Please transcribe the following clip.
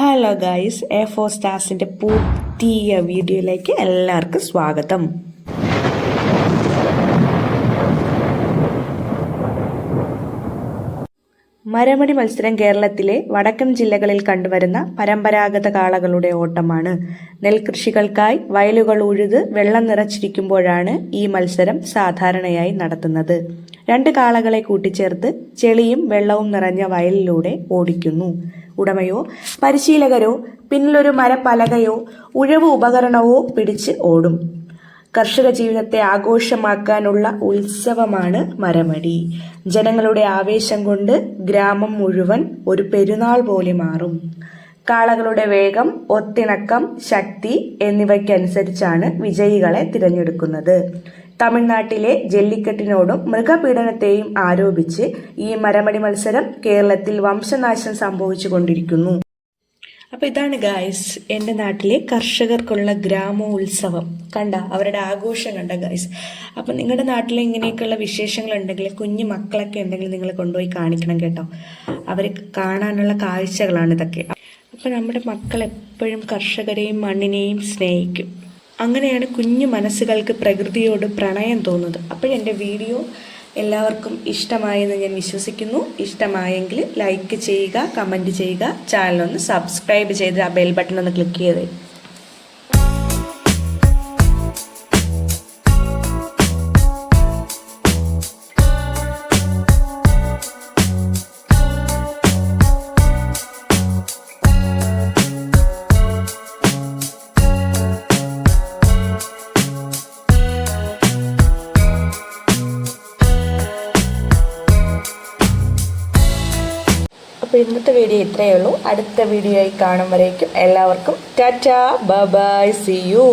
Hello guys, A4 സ്റ്റാർസിൻ്റെ പുതിയ വീഡിയോയിലേക്ക് എല്ലാവർക്കും സ്വാഗതം. മരമടി മത്സരം കേരളത്തിലെ വടക്കൻ ജില്ലകളിൽ കണ്ടുവരുന്ന പരമ്പരാഗത കാളകളുടെ ഓട്ടമാണ്. നെൽകൃഷികൾക്കായി വയലുകൾ ഉഴുത് വെള്ളം നിറച്ചിരിക്കുമ്പോഴാണ് ഈ മത്സരം സാധാരണയായി നടത്തുന്നത്. രണ്ട് കാളകളെ കൂട്ടിച്ചേർത്ത് ചെളിയും വെള്ളവും നിറഞ്ഞ വയലിലൂടെ ഓടിക്കുന്നു. ഉടമയോ പരിശീലകരോ പിന്നിലൊരു മരപ്പലകയോ ഉഴവ് ഉപകരണമോ പിടിച്ച് ഓടും. കർഷക ജീവിതത്തെ ആഘോഷമാക്കാനുള്ള ഉത്സവമാണ് മരമടി. ജനങ്ങളുടെ ആവേശം കൊണ്ട് ഗ്രാമം മുഴുവൻ ഒരു പെരുന്നാൾ പോലെ മാറും. കാളകളുടെ വേഗം, ഒത്തിണക്കം, ശക്തി എന്നിവയ്ക്കനുസരിച്ചാണ് വിജയികളെ തിരഞ്ഞെടുക്കുന്നത്. തമിഴ്നാട്ടിലെ ജല്ലിക്കെട്ടിനോടും മൃഗപീഡനത്തെയും ആരോപിച്ച് ഈ മരമടി മത്സരം കേരളത്തിൽ വംശനാശം സംഭവിച്ചു കൊണ്ടിരിക്കുന്നു. അപ്പോൾ ഇതാണ് ഗായ്സ് എൻ്റെ നാട്ടിലെ കർഷകർക്കുള്ള ഗ്രാമോത്സവം. കണ്ട അവരുടെ ആഘോഷം കണ്ട ഗായ്സ്. അപ്പം നിങ്ങളുടെ നാട്ടിൽ ഇങ്ങനെയൊക്കെയുള്ള വിശേഷങ്ങളുണ്ടെങ്കിൽ, കുഞ്ഞു മക്കളൊക്കെ ഉണ്ടെങ്കിൽ നിങ്ങൾ കൊണ്ടുപോയി കാണിക്കണം കേട്ടോ. അവർ കാണാനുള്ള കാഴ്ചകളാണ് ഇതൊക്കെ. അപ്പം നമ്മുടെ മക്കൾ എപ്പോഴും കർഷകരെയും മണ്ണിനെയും സ്നേഹിക്കും. അങ്ങനെയാണ് കുഞ്ഞു മനസ്സുകൾക്ക് പ്രകൃതിയോട് പ്രണയം തോന്നുന്നത്. അപ്പോഴെൻ്റെ വീഡിയോ എല്ലാവർക്കും ഇഷ്ടമായെന്ന് ഞാൻ വിശ്വസിക്കുന്നു. ഇഷ്ടമായെങ്കിൽ ലൈക്ക് ചെയ്യുക, കമൻറ്റ് ചെയ്യുക, ചാനലൊന്ന് സബ്സ്ക്രൈബ് ചെയ്ത് ആ ബെൽ ബട്ടൺ ഒന്ന് ക്ലിക്ക് ചെയ്ത്. അപ്പോൾ ഇന്നത്തെ വീഡിയോ ഇത്രയേ ഉള്ളൂ. അടുത്ത വീഡിയോയിൽ കാണും വരേക്കും എല്ലാവർക്കും tata, bye bye, see U.